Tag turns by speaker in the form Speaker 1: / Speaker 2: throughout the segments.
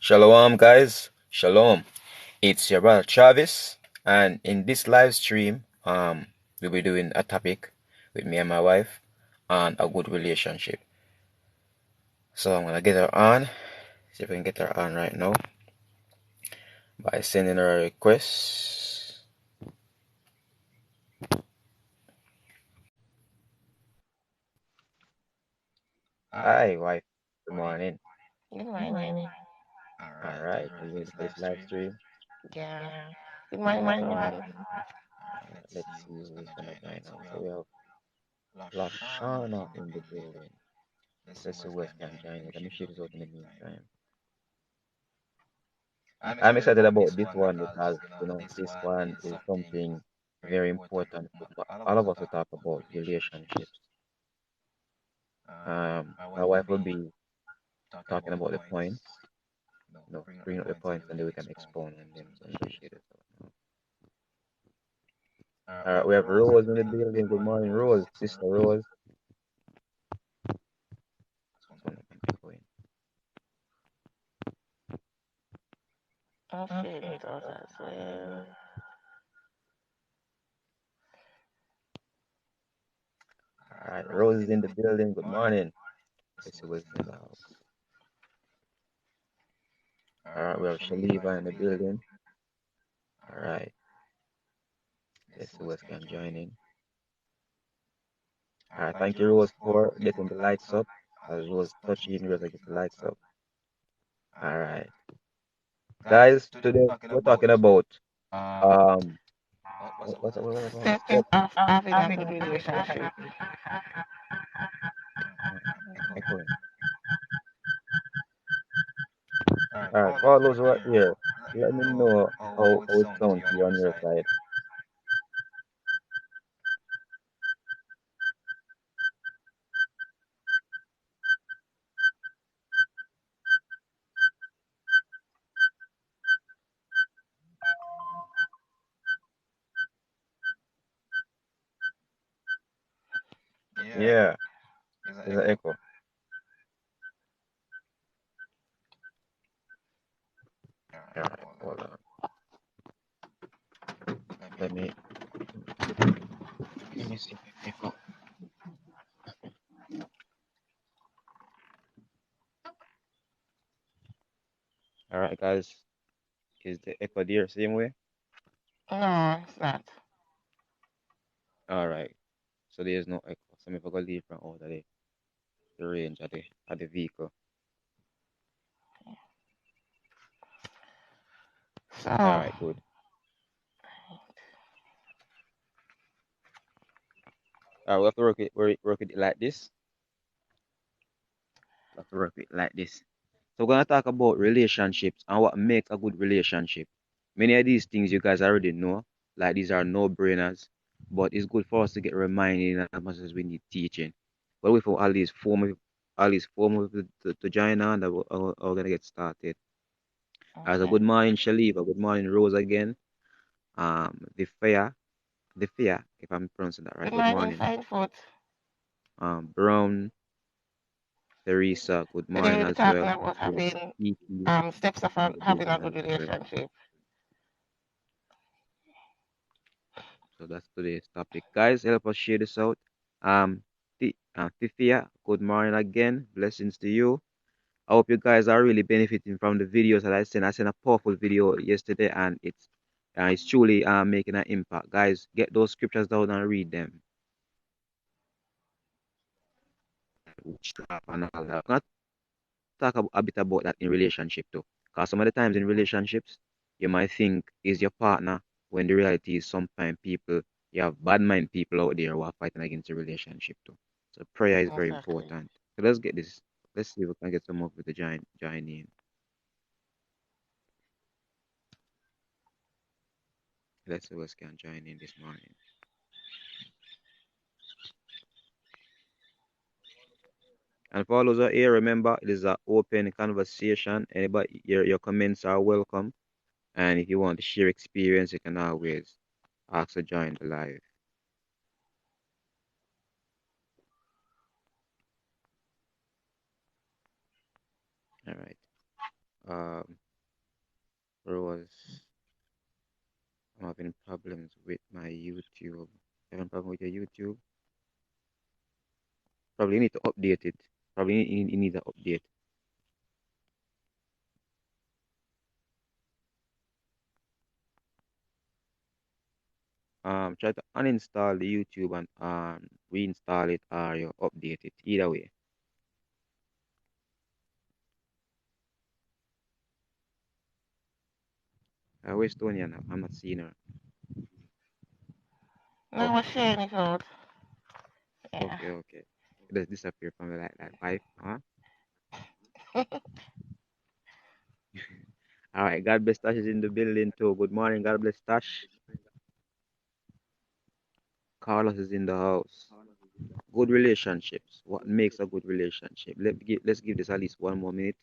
Speaker 1: Shalom, guys. Shalom. It's your brother Travis, and in this live stream, we'll be doing a topic with me and my wife on a good relationship. So I'm gonna get her on. See if I can get her on right now by sending her a request. Hi, wife. Good morning.
Speaker 2: Good morning.
Speaker 1: All right. Are you ready for this live stream?
Speaker 2: Yeah. Good morning, everyone.
Speaker 1: Let's see who's gonna join us. So we have Lashana in the building. Let's see who else can join us. Let me share this out in the meantime. I'm excited about this one because this one is something very important. All of us will talk about relationships. My wife will be talking about the points, bring up the points, and then we can expound on them. So let me share this out. All right, we have Rose in the building. Good morning, Rose, Sister Rose. This one I can go in.
Speaker 2: I'll share it out as well.
Speaker 1: All right, Rose is in the building. Good morning. Let's see what's in the house. All right, we have Shaliva in the building. All right, let's see who else can join in. All right, thank you, Rose, for getting the lights up. As Rose touching, Rose, I get the lights up. All right, guys. Today we're talking about um, what about
Speaker 2: Steps of having a good relationship.
Speaker 1: echoing. All right, for all those who are here, let me know how it sounds to you on your side. Yeah, there's an echo. All right, hold on. Let me see. Echo. All right, guys. Is the echo there same way?
Speaker 2: No, it's not.
Speaker 1: All right. So there's no echo. So if I go leave from out of the range of the vehicle.
Speaker 2: So,
Speaker 1: All right, good. All right, we have to work it like this. We have to work it like this. So we're gonna talk about relationships and what makes a good relationship. Many of these things you guys already know, like these are no-brainers, but it's good for us to get reminded as much as we need teaching. But with all these forms to join on, that we're gonna get started. As a
Speaker 2: okay.
Speaker 1: good morning, Shaliva. Good morning, Rose again. The fear, if I'm pronouncing that right.
Speaker 2: Good
Speaker 1: Good
Speaker 2: morning,
Speaker 1: morning.
Speaker 2: Fine Foot.
Speaker 1: Brown, Teresa. Good
Speaker 2: Today
Speaker 1: morning
Speaker 2: we're
Speaker 1: as
Speaker 2: talking
Speaker 1: well.
Speaker 2: about having
Speaker 1: Kiki
Speaker 2: steps of
Speaker 1: in the
Speaker 2: having a
Speaker 1: building
Speaker 2: good
Speaker 1: as well.
Speaker 2: relationship.
Speaker 1: So that's today's topic. Guys, help us share this out. Fifia, good morning again. Blessings to you. I hope you guys are really benefiting from the videos that I sent. I sent a powerful video yesterday, and it's truly making an impact. Guys, get those scriptures down and read them. Witchcraft and all that. I'm gonna talk a bit about that in relationship too. Because some of the times in relationships, you might think is your partner, when the reality is sometimes you have bad mind people out there who are fighting against the relationship too. So prayer is very
Speaker 2: Exactly.
Speaker 1: important. So let's get this. Let's see if we can get some of the join in. Let's see who else can join in this morning. And for all those who are here, remember it is an open conversation. Anybody, your comments are welcome. And if you want to share experience, you can always ask to join the live. All right. Rose, I'm having problems with my YouTube. Having problem with your YouTube? Probably need to update it. Probably you need to update. Try to uninstall the YouTube and reinstall it or you update it. Either way. Where's Toniann now? I'm not seeing her.
Speaker 2: No, we're
Speaker 1: Okay,
Speaker 2: sharing it out. Yeah.
Speaker 1: okay. It just disappear from like five, huh? All right, God bless Tash is in the building too. Good morning, God bless Tash. Carlos is in the house. Good relationships. What makes a good relationship? Let's give this at least 1 more minute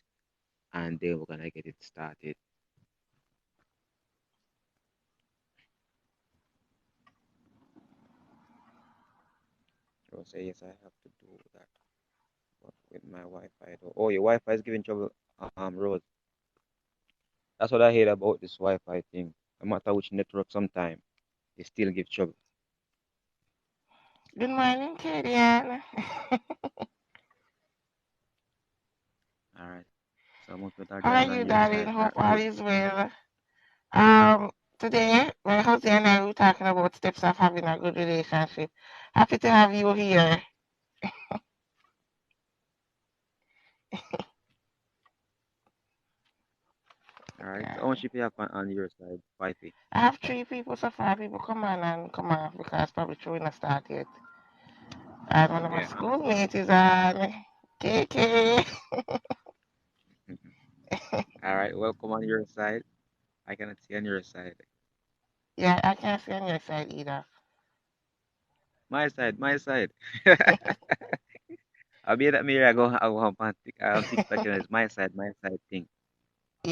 Speaker 1: and then we're gonna get it started. So say yes, I have to do that. But with my Wi-Fi though. Oh, your Wi-Fi is giving trouble, Rose. That's what I hate about this Wi-Fi thing. No matter which network sometime, it still gives trouble.
Speaker 2: Good morning, Toniann.
Speaker 1: All right. So most people are
Speaker 2: How are
Speaker 1: driving
Speaker 2: you,
Speaker 1: on your
Speaker 2: darling?
Speaker 1: side. All
Speaker 2: Hope
Speaker 1: right,
Speaker 2: all is well. Um, Today, my husband and I were talking about steps of having a good relationship. Happy to have you here.
Speaker 1: all right. So how
Speaker 2: Okay.
Speaker 1: much people have on your side? 5
Speaker 2: I have three people so far. People come on and come off because probably chewing a start yet. And one of my
Speaker 1: Okay.
Speaker 2: schoolmates is on KK.
Speaker 1: All right. Welcome on your side. I cannot see on your side.
Speaker 2: Yeah, I can't see on your side either.
Speaker 1: My side, my side. I'll be at me. I go home and I'll TikTok and it's my side thing.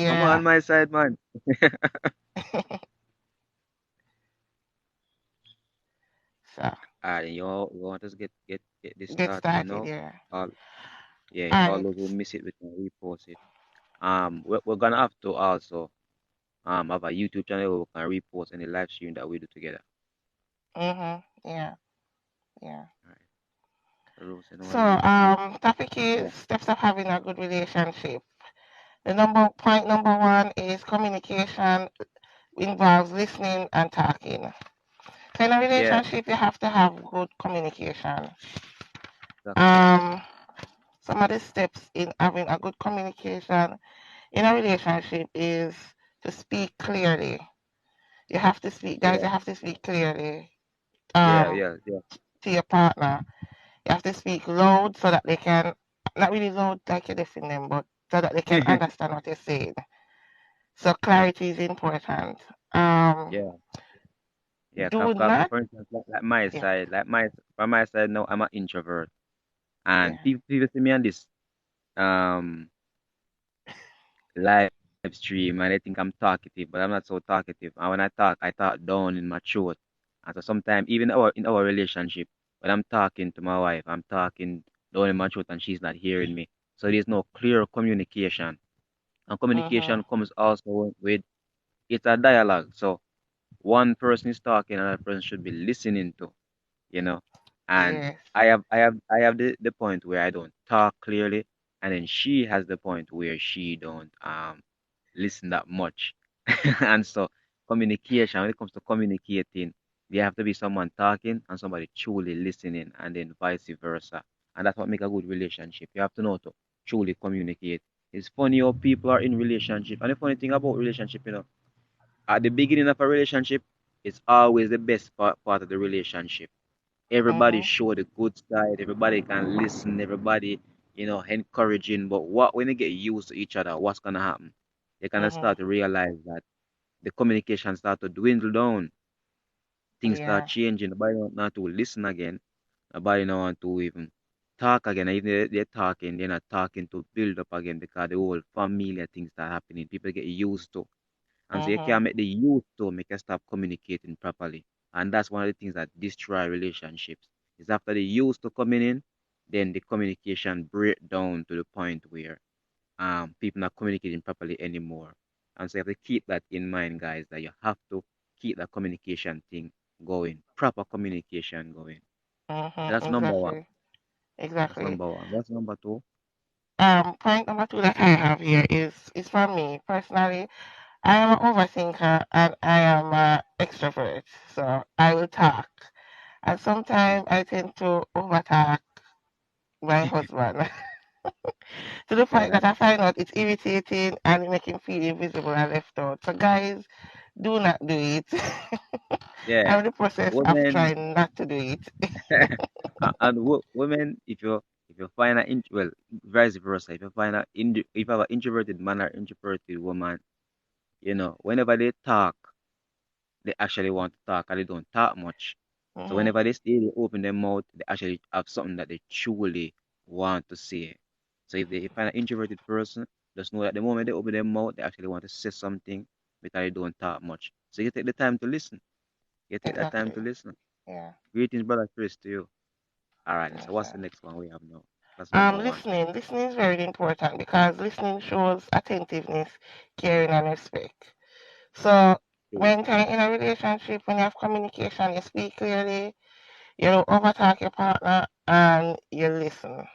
Speaker 1: Come on,
Speaker 2: Yeah.
Speaker 1: my side, man.
Speaker 2: So
Speaker 1: You want us to get this
Speaker 2: get
Speaker 1: started
Speaker 2: started,
Speaker 1: now?
Speaker 2: yeah.
Speaker 1: All yeah, all
Speaker 2: And
Speaker 1: those who miss it, we can repost it. We're gonna have to also have a YouTube channel where we can repost any live stream that we do together.
Speaker 2: yeah, yeah.
Speaker 1: All right. So Rose, you know what
Speaker 2: So
Speaker 1: it is?
Speaker 2: topic is
Speaker 1: Yeah,
Speaker 2: steps of having a good relationship. The number one is communication involves listening and talking. So in a
Speaker 1: yeah,
Speaker 2: relationship, you have to have good communication.
Speaker 1: exactly.
Speaker 2: Um, some of the steps in having a good communication in a relationship is to speak clearly. You have to speak, guys.
Speaker 1: Yeah,
Speaker 2: You have to speak clearly
Speaker 1: yeah,
Speaker 2: um,
Speaker 1: yeah, yeah.
Speaker 2: to your partner. You have to speak loud so that they can, not really loud like you're deafening them, but so that they can understand what you're saying. So clarity is important. Um,
Speaker 1: Yeah, yeah.
Speaker 2: do not,
Speaker 1: For instance, like my
Speaker 2: yeah,
Speaker 1: side, from my side now, I'm an introvert, and
Speaker 2: yeah,
Speaker 1: people see me on this um live stream and they think I'm talkative, but I'm not so talkative. And when I talk down in my throat. And so sometimes even in our relationship, when I'm talking to my wife, I'm talking down in my throat and she's not hearing me. So there's no clear communication. And
Speaker 2: mm-hmm,
Speaker 1: communication comes also with it's a dialogue. So one person is talking, another person should be listening to, you know. And
Speaker 2: yes,
Speaker 1: I have the point where I don't talk clearly, and then she has the point where she don't listen that much. And so communication, when it comes to communicating, there have to be someone talking and somebody truly listening, and then vice versa. And that's what make a good relationship. You have to know to truly communicate. It's funny how people are in relationship, and the funny thing about relationship, at the beginning of a relationship, it's always the best part of the relationship. Everybody
Speaker 2: mm-hmm,
Speaker 1: show the good side, everybody can listen, everybody, encouraging. But what when they get used to each other, what's gonna happen? They gonna
Speaker 2: mm-hmm,
Speaker 1: start to realize that the communication start to dwindle down, things start
Speaker 2: yeah,
Speaker 1: changing, nobody want not to listen again, nobody don't want to even talk again. And even they're talking, they're not talking to build up again because the whole familiar things start happening. People get used to. And so you
Speaker 2: mm-hmm,
Speaker 1: can't make the youth to make us stop communicating properly. And that's one of the things that destroy relationships. Is after the youth to coming in, then the communication break down to the point where people not communicating properly anymore. And so you have to keep that in mind, guys, that you have to keep that communication thing going, proper communication going. That's number one.
Speaker 2: Exactly.
Speaker 1: That's
Speaker 2: Exactly.
Speaker 1: number one. What's number two?
Speaker 2: Point number two that I have here is for me personally. I am an overthinker and I am an extrovert, so I will talk. And sometimes I tend to overtalk my husband to the
Speaker 1: Yeah,
Speaker 2: point that I find out it's irritating and it make him feel invisible and left out. So guys, do not do it.
Speaker 1: yeah.
Speaker 2: I'm in the process of
Speaker 1: Women
Speaker 2: trying not to do it.
Speaker 1: and women, if you find well, vice versa, if you find if you have an introverted man or introverted woman, whenever they talk, they actually want to talk and they don't talk much. So
Speaker 2: hmm
Speaker 1: whenever they open their mouth, they actually have something that they truly want to say. So if they find an introverted person, just know that the moment they open their mouth, they actually want to say something because they don't talk much. So you take the time to listen. You take that time to
Speaker 2: Exactly.
Speaker 1: listen.
Speaker 2: Yeah.
Speaker 1: Greetings, brother Chris, to you. All right, so
Speaker 2: Yes,
Speaker 1: what's the
Speaker 2: sir.
Speaker 1: next one we have now? That's number one.
Speaker 2: Listening is very important because listening shows attentiveness, caring, and respect. So
Speaker 1: True.
Speaker 2: when you're in a relationship, when you have communication, you speak clearly, you don't overtalk your partner, and you listen.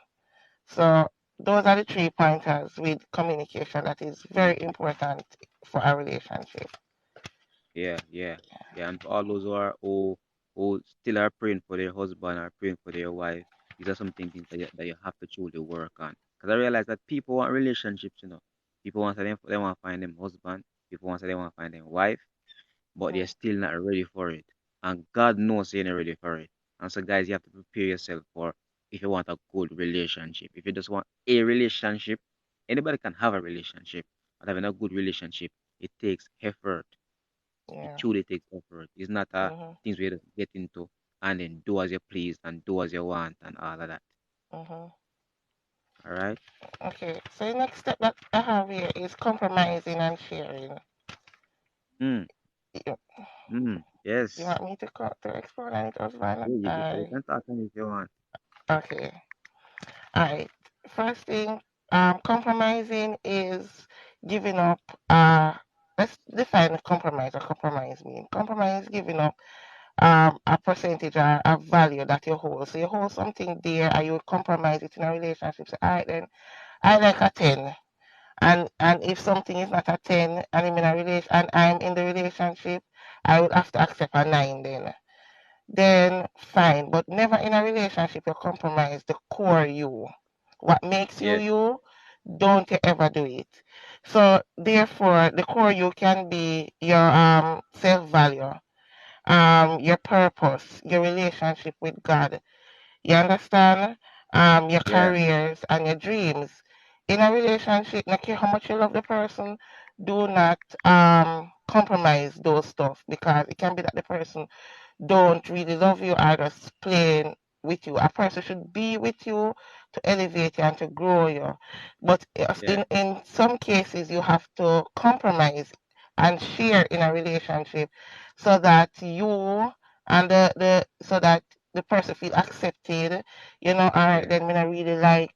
Speaker 2: So those are the 3 pointers with communication that is very important for a relationship.
Speaker 1: Yeah, yeah, yeah. And for all those who still are praying for their husband or praying for their wife, these are some things that you have to truly work on. Because I realize that people want relationships. People want to they want to find them husband, people want to they want to find them wife, but they're
Speaker 2: Mm,
Speaker 1: still not ready for it. And God knows you're not ready for it. And so guys, you have to prepare yourself for if you want a good relationship. If you just want a relationship, anybody can have a relationship, but having a good relationship, it takes effort. It
Speaker 2: yeah.
Speaker 1: truly takes effort. It's not
Speaker 2: Mhm.
Speaker 1: things we just get into and then do as you please and do as you want and all of that.
Speaker 2: Mhm.
Speaker 1: All right.
Speaker 2: Okay. So the next step that I have here is compromising and sharing.
Speaker 1: Mm,
Speaker 2: You, you
Speaker 1: yes.
Speaker 2: want me to explore on it, husband?
Speaker 1: Yeah, you can talk on it if you want.
Speaker 2: Okay. All right. First thing, compromising is giving up. Let's define compromise or compromise mean. Compromise is giving up a percentage or a value that you hold. So you hold something there and you would compromise it in a relationship. So, all right, then I like a 10. And if something is not a 10 and I'm in the relationship, I would have to accept a 9 then fine. But never in a relationship you compromise the core you. What makes you
Speaker 1: Yes.
Speaker 2: you, don't you ever do it. So therefore, the core you can be your self value, your purpose, your relationship with God. You understand? Your
Speaker 1: Yeah.
Speaker 2: careers and your dreams. In a relationship, no care how much you love the person, do not compromise those stuff because it can be that the person don't really love you or just playing with you. A person should be with you to elevate you and to grow you. But
Speaker 1: Yeah.
Speaker 2: in some cases, you have to compromise and share in a relationship so that you and so that the person feel accepted. All right,
Speaker 1: Yeah.
Speaker 2: then when I really like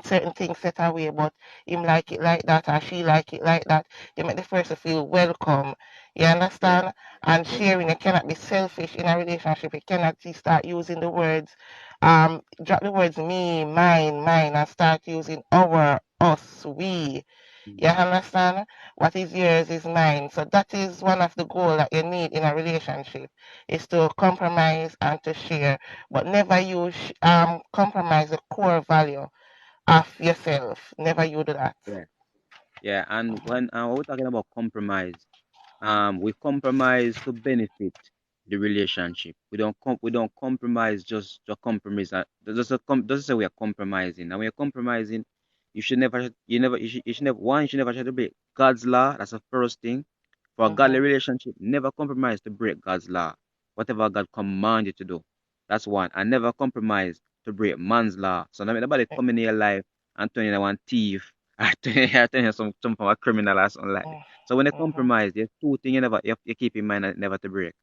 Speaker 2: certain things set away, but him like it like that or she like it like that. You make the person feel welcome. You
Speaker 1: Yeah.
Speaker 2: understand? And sharing, it cannot be selfish in a relationship. It cannot just start using the words, drop the words me, mine, and start using our, us, we. You
Speaker 1: Mhm.
Speaker 2: understand? What is yours is mine. So that is one of the goals that you need in a relationship is to compromise and to share, but never use compromise the core value of yourself. Never you do that.
Speaker 1: Yeah. Yeah. And
Speaker 2: Mhm,
Speaker 1: when we're talking about compromise, we compromise to benefit the relationship. We don't compromise just to compromise. Doesn't say we are compromising. And when you're compromising, you should never one, you should never try to break God's law. That's the first thing. For a godly
Speaker 2: mhm,
Speaker 1: relationship, never compromise to break God's law. Whatever God command you to do. That's one. And never compromise to break man's law. So nobody come in your life and turn you into one thief or turn you some from a criminal or something like that.
Speaker 2: mhm,
Speaker 1: So when you
Speaker 2: mhm,
Speaker 1: compromise, there's two things you keep in mind and never to break.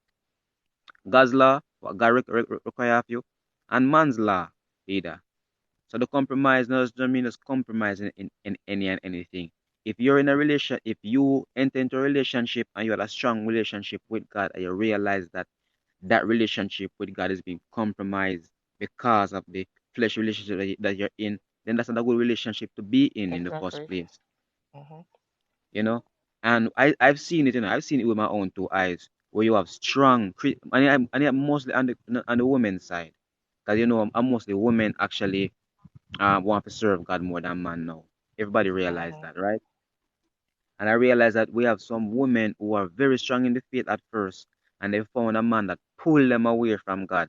Speaker 1: God's law, what God require of you, and man's law either. So the compromise doesn't mean just compromising in any and anything. If you enter into a relationship and you have a strong relationship with God and you realize that that relationship with God is being compromised because of the flesh relationship that you're in, then that's not a good relationship to be in the first
Speaker 2: Exactly.
Speaker 1: place,
Speaker 2: Mm-hmm.
Speaker 1: you know. And I've seen it, I've seen it with my own two eyes, where you have strong, and I'm mostly on the women's side, because I'm mostly women actually want to serve God more than man now. Everybody realize
Speaker 2: Mm-hmm.
Speaker 1: that, right? And I realized that we have some women who are very strong in the faith at first, and they found a man that pulled them away from God,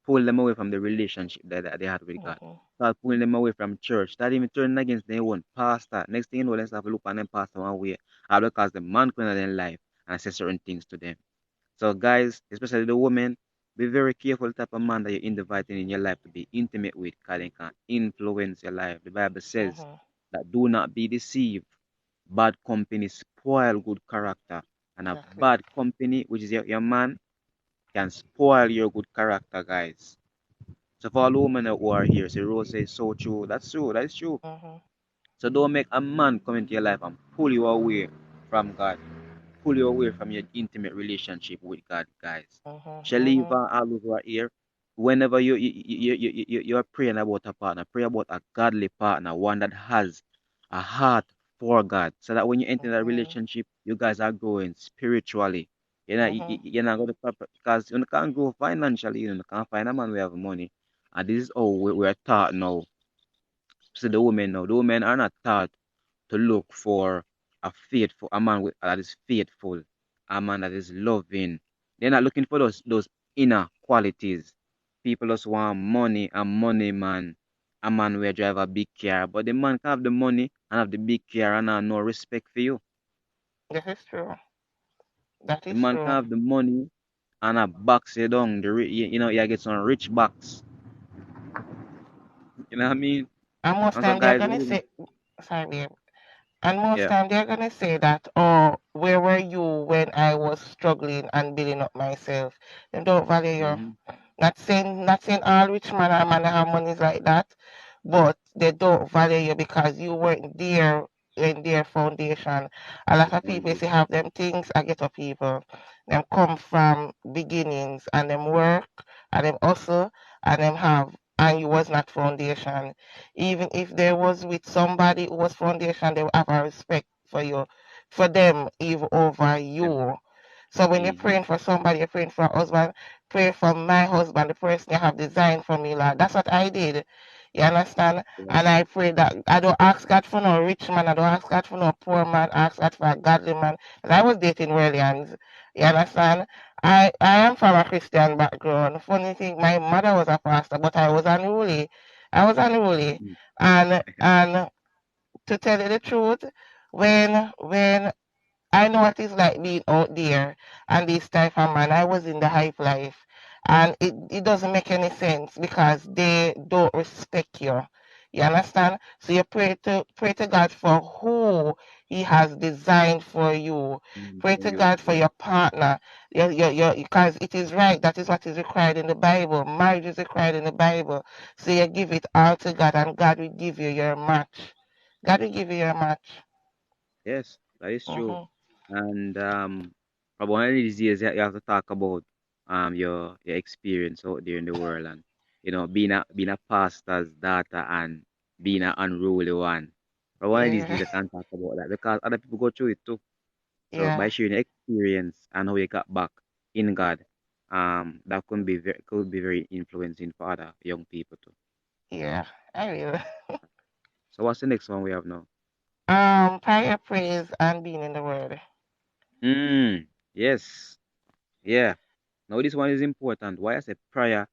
Speaker 1: pulled them away from the relationship that they had with God.
Speaker 2: Mm-hmm.
Speaker 1: Start pulling them away from church, start even turning against their own pastor. Next thing you know, they start to look on them pastor one way, all because the man couldn't in their life and say certain things to them. So guys, especially the women, be very careful the type of man that you're inviting in your life to be intimate with, because they can influence your life. The Bible says
Speaker 2: Mm-hmm.
Speaker 1: that do not be deceived. Bad company spoil good character. And a
Speaker 2: Exactly.
Speaker 1: bad company, which is your man, can spoil your good character, guys. So for all women who are here, so Rose says so true. That's true, that's true.
Speaker 2: Mm-hmm.
Speaker 1: So don't make a man come into your life and pull you away from God, pull you away from your intimate relationship with God, guys.
Speaker 2: Mm-hmm. Mm-hmm.
Speaker 1: Shaliva, all over here. Whenever you're praying about a partner, pray about a godly partner, one that has a heart for God, so that when you enter that
Speaker 2: Mm-hmm.
Speaker 1: relationship, you guys are growing spiritually.
Speaker 2: Mm-hmm.
Speaker 1: You're not going to, because you can't grow financially, you can't find a man who have money. And this is how we're taught now. So the women now, the women are not taught to look for a man that is faithful, a man that is loving. They're not looking for those inner qualities. People just want money, a money man, a man who drive a big car, but the man can have the money and have the big car and have no respect for you.
Speaker 2: This is true. That
Speaker 1: The
Speaker 2: is
Speaker 1: man can
Speaker 2: true.
Speaker 1: have the money and a box you down. You get some rich box. You know what I mean?
Speaker 2: And most
Speaker 1: And so
Speaker 2: time they're
Speaker 1: guys,
Speaker 2: gonna say, sorry, babe. And most
Speaker 1: yeah.
Speaker 2: time they're gonna say that, oh, where were you when I was struggling and building up myself? They don't value you.
Speaker 1: Mm-hmm.
Speaker 2: Not saying all rich man or man that have money is like that, but they don't value you because you weren't there in their foundation. A lot of people say have them things, I get of people. Them come from beginnings and them work and them hustle and them have and you was not foundation. Even if there was with somebody who was foundation, they will have a respect for you, for them even over you. So when you're
Speaker 1: Mm-hmm.
Speaker 2: praying for somebody, you're praying for a husband, pray for my husband, the person you have designed for me, Lord. That's what I did. You understand?
Speaker 1: Yeah.
Speaker 2: And I pray that I don't ask God for no rich man, I don't ask God for no poor man, I ask God for a godly man. And I was dating Williams. You understand? I am from a Christian background. Funny thing, my mother was a pastor, but I was unruly. I was unruly.
Speaker 1: Mm-hmm.
Speaker 2: And to tell you the truth, when I know what it's like being out there and this type of man. I was in the hype life and it doesn't make any sense because they don't respect you. You understand? So you pray to God for who He has designed for you. Pray
Speaker 1: For
Speaker 2: to
Speaker 1: you.
Speaker 2: God for
Speaker 1: Yeah.
Speaker 2: your partner. Because it is right. That is what is required in the Bible. Marriage is required in the Bible. So you give it all to God and God will give you your match. God will give you your match.
Speaker 1: Yes, that is true.
Speaker 2: Mm-hmm.
Speaker 1: And probably one of these years you have to talk about your experience out there in the world, and being a pastor's daughter and being an unruly one. But one of these days
Speaker 2: Yeah.
Speaker 1: I can talk about that because other people go through it too. So by
Speaker 2: Yeah.
Speaker 1: sharing your experience and how you got back in God, that could be very influencing for other young people too.
Speaker 2: Yeah, I will.
Speaker 1: So what's the next one we have now?
Speaker 2: Prayer, praise, and being in the Word.
Speaker 1: Yes. Yeah. Now this one is important. Why I say prayer,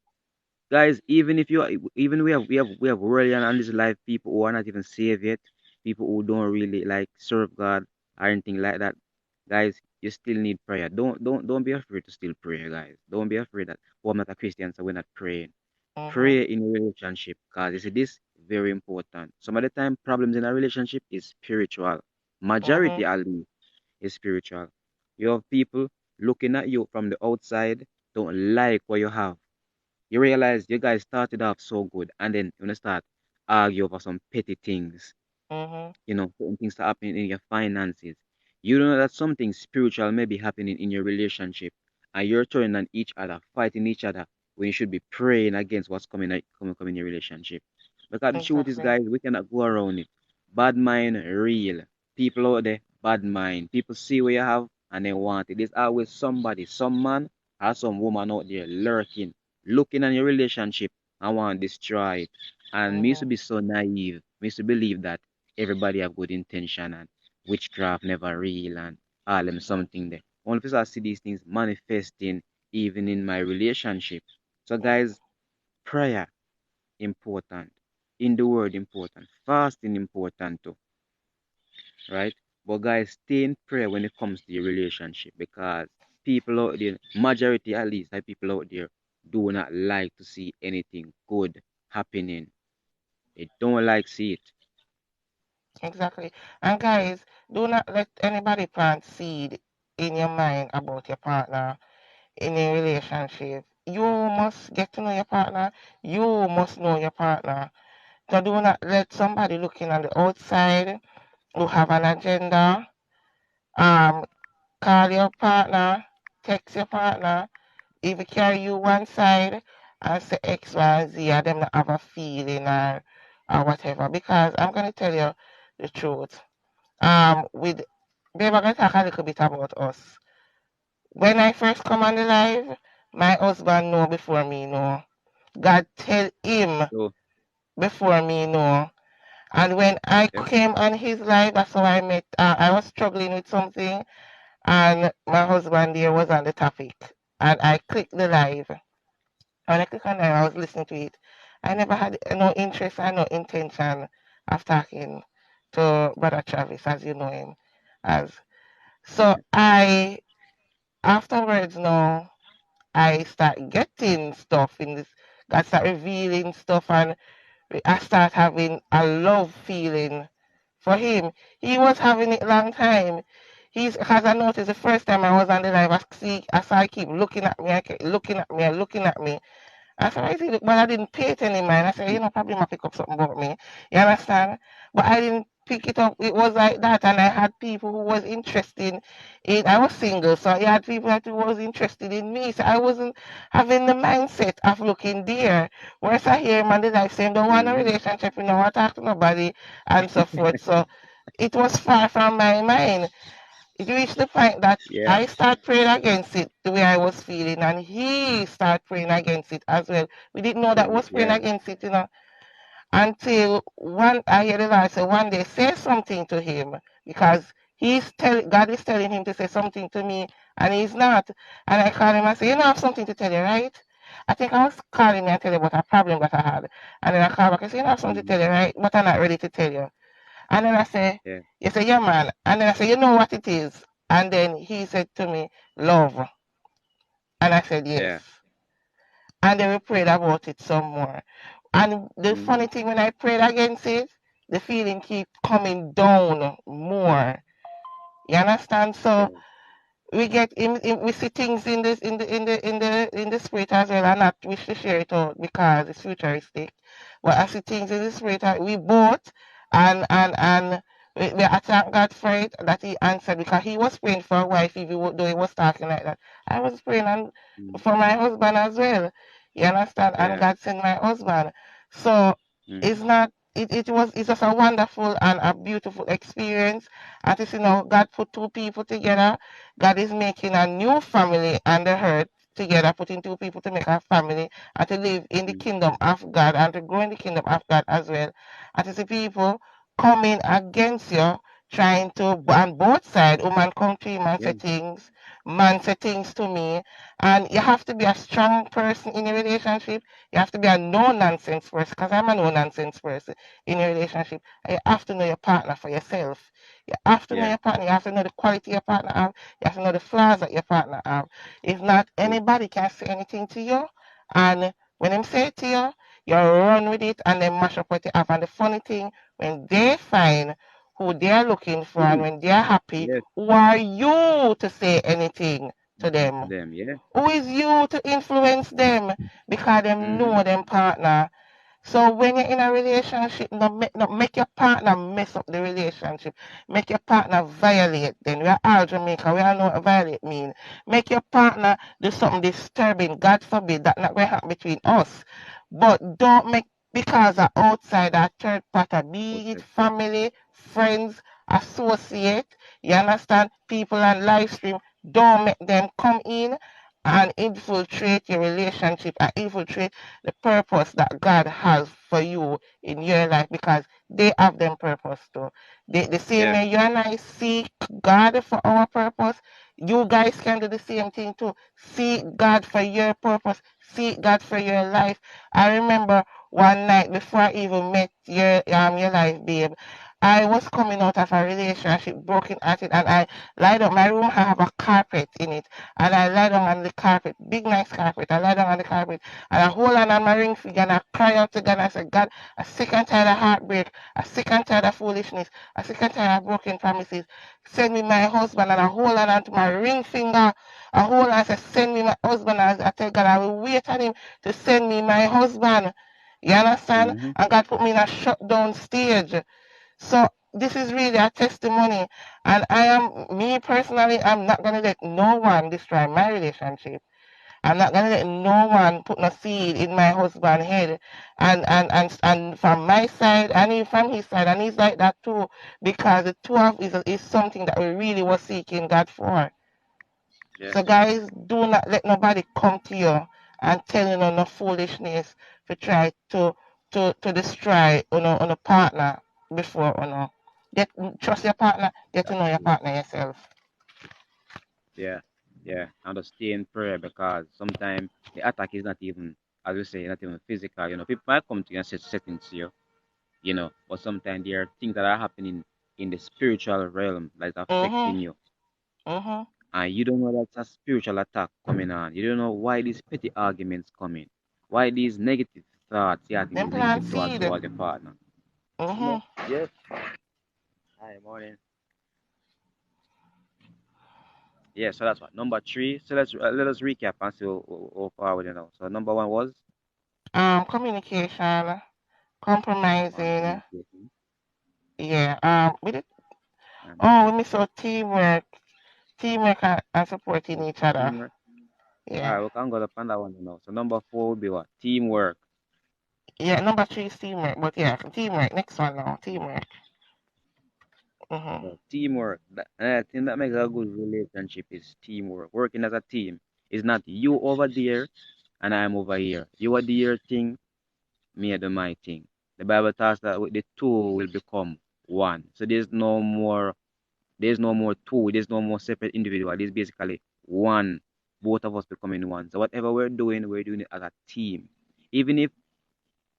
Speaker 1: guys. Even if you are, even we have really on this life people who are not even saved yet, people who don't really like serve God or anything like that. Guys, you still need prayer. Don't be afraid to still pray, guys. Don't be afraid that I'm not a Christian, so we're not praying.
Speaker 2: Mm-hmm.
Speaker 1: Pray in a relationship, because you see this very important. Some of the time problems in a relationship is spiritual.
Speaker 2: Mm-hmm.
Speaker 1: Majority at least is spiritual. You have people looking at you from the outside, don't like what you have. You realize you guys started off so good, and then when you start
Speaker 3: argue over some petty things,
Speaker 2: Mm-hmm.
Speaker 3: certain things that happen in your finances. You know that something spiritual may be happening in your relationship, and you're turning on each other, fighting each other when you should be praying against what's coming in your relationship. Because the truth is,
Speaker 2: Exactly.
Speaker 3: guys, we cannot go around it. Bad mind, real. People out there, bad mind. People see what you have and they want it. There's always somebody, some man or some woman out there lurking, looking at your relationship and want to destroy it. And me used
Speaker 2: Mm-hmm.
Speaker 3: to be so naive. Me used to believe that everybody have good intention and witchcraft never real and all them something there. Only because I see these things manifesting even in my relationship. So guys, prayer important. In the word important. Fasting important too. Right? But guys, stay in prayer when it comes to your relationship because people out there, majority at least, like people out there do not like to see anything good happening. They don't like see it.
Speaker 2: Exactly. And guys, do not let anybody plant seed in your mind about your partner in a relationship. You must get to know your partner. You must know your partner. So do not let somebody looking on the outside who have an agenda um call your partner, text your partner, if it carry you one side and say X, Y, and Z, and them not have a feeling or whatever. Because I'm gonna tell you the truth. With Babe, I'm gonna talk a little bit about us. When I first come on the live, my husband know before me know. God tell him
Speaker 3: So
Speaker 2: before me know. And when I
Speaker 3: yeah,
Speaker 2: came on his live, that's how I met. I was struggling with something, and my husband there was on the topic, and I clicked the live. When I clicked on it, I was listening to it. I never had no interest and no intention of talking to Brother Travis, as you know him as. So
Speaker 3: yeah,
Speaker 2: afterwards now, I start getting stuff in this. God start revealing stuff, and I start having a love feeling for him. He was having it long time. He's, as I noticed the first time I was on the live, I saw he keep looking at me, I kept looking at me, and looking at me. I said, why is he look? But I didn't pay it any mind. I said, probably might pick up something about me. You understand? But I didn't pick it up. It was like that, and I had people who was interested in. I was single, so I had people that was interested in me. So I wasn't having the mindset of looking there. Whereas I hear him on the life saying, don't want a
Speaker 3: hmm
Speaker 2: relationship, you know, I talk to nobody, and so forth. So it was far from my mind. It reached the point that
Speaker 3: yeah,
Speaker 2: I start praying against it the way I was feeling, and he start praying against it as well. We didn't know that was praying
Speaker 3: yeah,
Speaker 2: against it, until one I hear the Lord say one day say something to him because God is telling him to say something to me and he's not. And I call him and say, you know, I have something to tell you, right? I think I was calling me and tell you about a problem that I had. And then I call back and say, you know, I have something to
Speaker 3: hmm
Speaker 2: tell you, right? But I'm not ready to tell you. And then I say,
Speaker 3: yeah,
Speaker 2: you say, yeah, man. And then I say, you know what it is? And then he said to me, love. And I said, yes.
Speaker 3: yeah,
Speaker 2: And then we prayed about it some more. And the
Speaker 3: hmm
Speaker 2: funny thing, when I prayed against it, the feeling keep coming down more. You understand? So
Speaker 3: yeah,
Speaker 2: we get we see things in this in the spirit as well, and not wish to share it out because it's futuristic. But I see things in the spirit that we both and I thank God for it that He answered because He was praying for a wife even though He was talking like that. I was praying
Speaker 3: mm,
Speaker 2: for my husband as well. You understand? And
Speaker 3: yeah,
Speaker 2: God sent my husband. So it's
Speaker 3: hmm
Speaker 2: not. It's just a wonderful and a beautiful experience. And it's, God put two people together. God is making a new family on the earth together, putting two people to make a family and to live in the kingdom of God and to grow in the kingdom of God as well. And to see people coming against you, trying to, on both sides, woman come to him and say
Speaker 3: yeah,
Speaker 2: things, man say things to me. And you have to be a strong person in a relationship. You have to be a no-nonsense person, because I'm a no-nonsense person in a relationship. And you have to know your partner for yourself. You have to know
Speaker 3: yeah,
Speaker 2: your partner. You have to know the quality your partner have. You have to know the flaws that your partner have. If not,
Speaker 3: true,
Speaker 2: anybody can say anything to you. And when them say it to you, you run with it and then mash up what you have. And the funny thing, when they find who they're looking for and
Speaker 3: mm,
Speaker 2: when they're happy,
Speaker 3: yes,
Speaker 2: who are you to say anything to
Speaker 3: to
Speaker 2: them?
Speaker 3: them, yeah,
Speaker 2: Who is you to influence them? Because them
Speaker 3: hmm
Speaker 2: know them partner. So when you're in a relationship, not make your partner mess up the relationship. Make your partner violate. Then we are all Jamaica. We all know what violate mean. Make your partner do something disturbing. God forbid that not going to happen between us. But don't make because of outside or third party, be it
Speaker 3: Okay.
Speaker 2: family, friends, associate. You understand? People on live stream. Don't make them come in and infiltrate your relationship and infiltrate the purpose that God has for you in your life because they have them purpose too. The same
Speaker 3: Yeah.
Speaker 2: way you and I seek God for our purpose, you guys can do the same thing too. Seek God for your purpose, seek God for your life. I remember one night before I even met your life, babe. I was coming out of a relationship, broken hearted, and I lied up. My room have a carpet in it, and I lie down on the carpet, big nice carpet. I lie down on the carpet and I hold on my ring finger and I cry out to God and I say, God, I'm sick and tired of heartbreak. I'm sick and tired of foolishness. I'm sick and tired of broken promises. Send me my husband and I hold on to my ring finger. I hold on and say, send me my husband. And I tell God, I will wait on him to send me my husband. You understand?
Speaker 3: Mm-hmm.
Speaker 2: And God put me in a shutdown stage. So this is really a testimony. And me personally, I'm not going to let no one destroy my relationship. I'm not gonna let no one put no seed in my husband's head. And from my side and even from his side, and he's like that too, because the two of us is something that we really was seeking God for. So
Speaker 3: Yes.
Speaker 2: guys, do not let nobody come to you and tell you no foolishness to try to destroy on a partner before get trust your partner, get to
Speaker 3: That's
Speaker 2: know your
Speaker 3: true.
Speaker 2: partner yourself.
Speaker 3: Yeah. Yeah. And to stay in prayer because sometimes the attack is not even, as we say, not even physical. People might come to you and say certain to you, but sometimes there are things that are happening in the spiritual realm that is
Speaker 2: Mm-hmm.
Speaker 3: affecting you.
Speaker 2: Mm-hmm.
Speaker 3: And you don't know that's a spiritual attack coming on. You don't know why these petty arguments coming, why these negative thoughts, yeah,
Speaker 2: Them
Speaker 3: these
Speaker 2: plant
Speaker 3: negative thoughts
Speaker 2: seed.
Speaker 3: towards your partner.
Speaker 2: Mm-hmm.
Speaker 3: Yes. Hi, morning. Yeah, so that's what number three. So let us recap and see how far we know. So number one was
Speaker 2: Communication,
Speaker 3: on
Speaker 2: compromising,
Speaker 3: communication
Speaker 2: yeah. We did.
Speaker 3: and
Speaker 2: Oh, we miss out teamwork and supporting each other.
Speaker 3: teamwork. All
Speaker 2: Yeah,
Speaker 3: right, we can go up on that one now. So number four would be what? Teamwork.
Speaker 2: yeah. Number three is teamwork, but yeah, teamwork. Next one now, teamwork. Mhm,
Speaker 3: So teamwork. And I think that makes a good relationship is teamwork. Working as a team. It's not you over there and I'm over here. You are the your thing, me I do my thing. The Bible tells that the two will become one. So there's no more two, there's no more separate individual. There's basically one. Both of us becoming one. So whatever we're doing it as a team. Even if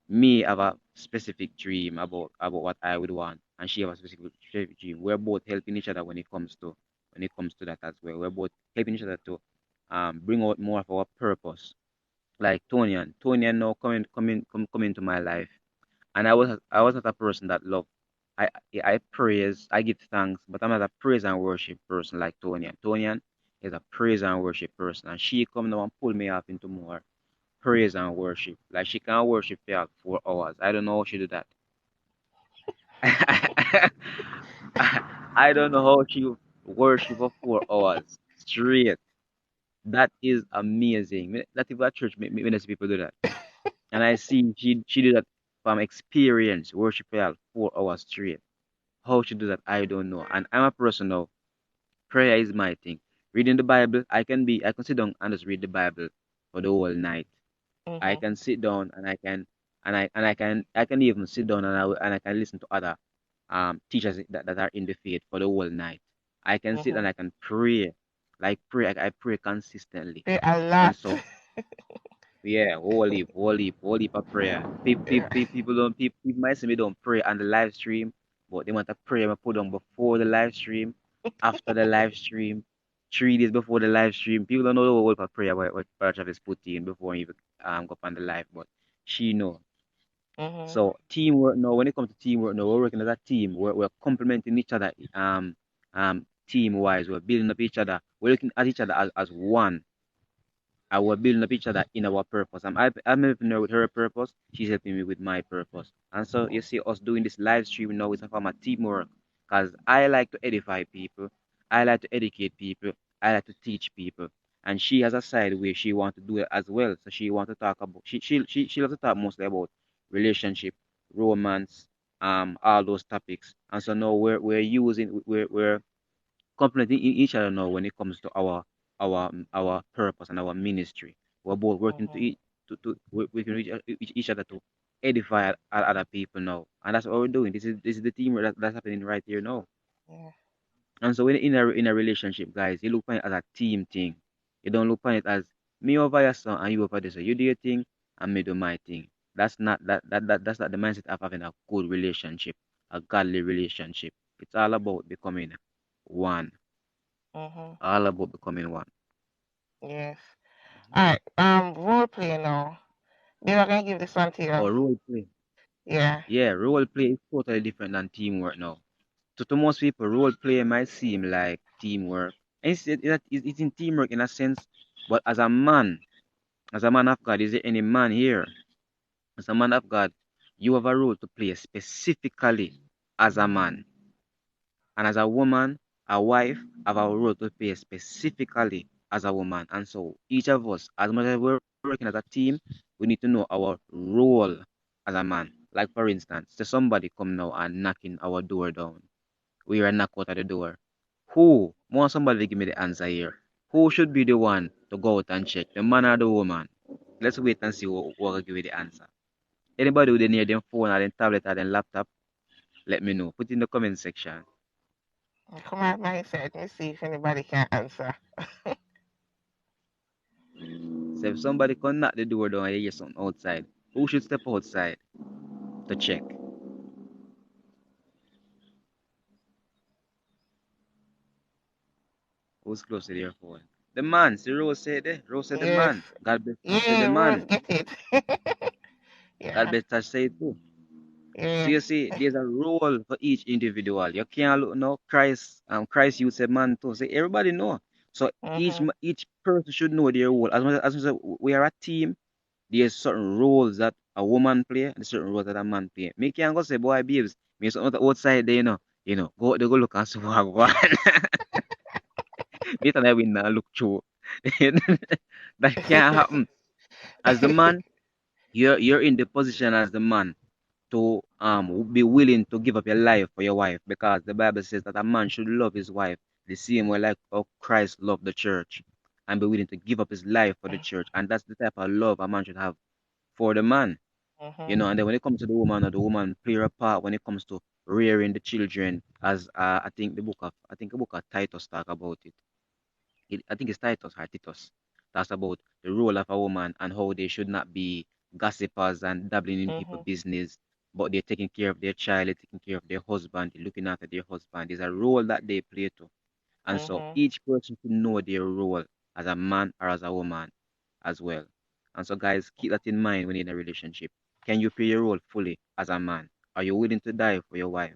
Speaker 3: me have a specific dream about what I would want, and she have a specific dream. We're both helping each other when it comes to that as well. We're both helping each other to bring out more of our purpose. Like Toniann now coming to my life, and I was not a person that loved. I praise, I give thanks, but I'm not a praise and worship person like Toniann. Toniann is a praise and worship person, and she come now and pull me up into more praise and worship. Like she can worship for 4 hours. I don't know how she do that. I don't know how she worship for 4 hours straight. That is amazing. Not even at church, many people do that. And I see she do that from experience, worship for 4 hours straight. How she do that, I don't know. And I'm a person now. Prayer is my thing. Reading the Bible, I can sit down and just read the Bible for the whole night. I
Speaker 2: mhm,
Speaker 3: can sit down and I can even sit down and I can listen to other teachers that are in the faith for the whole night. I can sit and
Speaker 2: mhm.
Speaker 3: I can pray, like pray. I pray consistently,
Speaker 2: Pray a
Speaker 3: and
Speaker 2: lot.
Speaker 3: so yeah, whole heap of prayer.
Speaker 2: Yeah.
Speaker 3: People might say me don't pray on the live stream, but they want to pray and put on before the live stream, after the live stream, 3 days before the live stream. People don't know the whole of prayer what Brother Travis put in before he even go up on the live, but she know.
Speaker 2: Mhm,
Speaker 3: So teamwork now, when it comes to teamwork now, we're working as a team. We're complementing each other team wise. We're building up each other. We're looking at each other as one. I will building up each other in our purpose. I'm helping her with her purpose. She's helping me with my purpose. And so you see us doing this live stream now is a form of teamwork. Because I like to edify people. I like to educate people. I like to teach people. And she has a side where she wants to do it as well. So she wants to talk about she loves to talk mostly about relationship, romance, all those topics. And so now we're complementing each other now when it comes to our purpose and our ministry. We're both working
Speaker 2: Mhm.
Speaker 3: we can reach each other to edify other people now, and that's what we're doing. This is the teamwork that's happening right here now.
Speaker 2: Yeah.
Speaker 3: And so in a relationship, guys, you look at it as a team thing. You don't look at it as me over your son and you over this. So you do your thing and me do my thing. That's not the mindset of having a good relationship, a godly relationship. It's all about becoming one.
Speaker 2: Mhm.
Speaker 3: All about becoming one.
Speaker 2: Yes. All right. Role play now. They are gonna give this one to you.
Speaker 3: Or role play.
Speaker 2: Yeah.
Speaker 3: Yeah, role play is totally different than teamwork now. To most people, role play might seem like teamwork. And it's in teamwork in a sense, but as a man of God, is there any man here? As a man of God, you have a role to play specifically as a man. And as a woman, a wife, have a role to play specifically as a woman. And so each of us, as much as we're working as a team, we need to know our role as a man. Like for instance, say somebody come now and knocking our door down. We are knocked out of the door. Who? Want somebody to give me the answer here. Who should be the one to go out and check? The man or the woman? Let's wait and see who will give you the answer. Anybody with near them phone or them tablet or them laptop, let me know. Put in the comment section.
Speaker 2: Come out mindset. Let's see if anybody can answer.
Speaker 3: So if somebody can knock the door down and you hear something outside, who should step outside to check? Who's close to their phone? The man. See Rose said there. Rose said the
Speaker 2: Yes.
Speaker 3: man. God bless her say the
Speaker 2: Yeah, Rose,
Speaker 3: man.
Speaker 2: get it.
Speaker 3: God
Speaker 2: Yeah.
Speaker 3: bless her say it too. So
Speaker 2: Yeah.
Speaker 3: you see, there's a role for each individual. You can't look no Christ used a man too. So everybody know. So
Speaker 2: Mhm.
Speaker 3: each person should know their role. As we are a team, there's certain roles that a woman play and certain roles that a man play. Me can't go say, boy, babes, me something outside there, go they go look and see what go on. Later I will not look through. That can't happen. As the man, you're in the position as the man to be willing to give up your life for your wife because the Bible says that a man should love his wife the same way like how Christ loved the church and be willing to give up his life for the church. And that's the type of love a man should have for the man.
Speaker 2: Mhm.
Speaker 3: And then when it comes to the woman, or the woman play a part when it comes to rearing the children, as I think the book of Titus talk about it. I think it's Titus or Titus. That's about the role of a woman and how they should not be gossipers and dabbling in people's
Speaker 2: Mhm.
Speaker 3: business, but they're taking care of their child, they're taking care of their husband, they're looking after their husband. There's a role that they play too. And so
Speaker 2: Mhm.
Speaker 3: each person should know their role as a man or as a woman as well. And so guys, keep that in mind when you're in a relationship. Can you play your role fully as a man? Are you willing to die for your wife?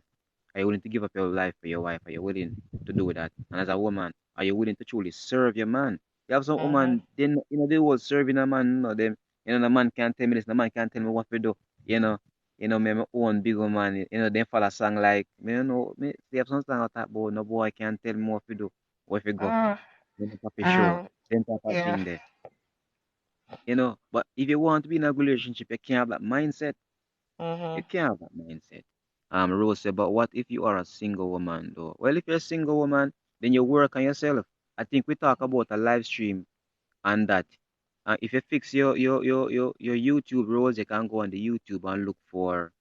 Speaker 3: Are you willing to give up your life for your wife? Are you willing to do that? And as a woman, are you willing to truly serve your man? You have some
Speaker 2: Mhm.
Speaker 3: woman, then they will serving a man, them, the man can't tell me this, the man can't tell me what to do, you know. Me my own big woman, they follow song like, they have some song out that boy, no boy can't tell me what to do, where to go,
Speaker 2: Oh,
Speaker 3: then the coffee show,
Speaker 2: um,
Speaker 3: then type of
Speaker 2: yeah.
Speaker 3: thing there, you know. But if you want to be in a relationship, you can't have that mindset. You
Speaker 2: Mhm.
Speaker 3: can't have that mindset. Rose said, but what if you are a single woman though? Well, if you're a single woman, then you work on yourself. I think we talk about a live stream and that. If you fix your YouTube roles, you can go on the YouTube and look for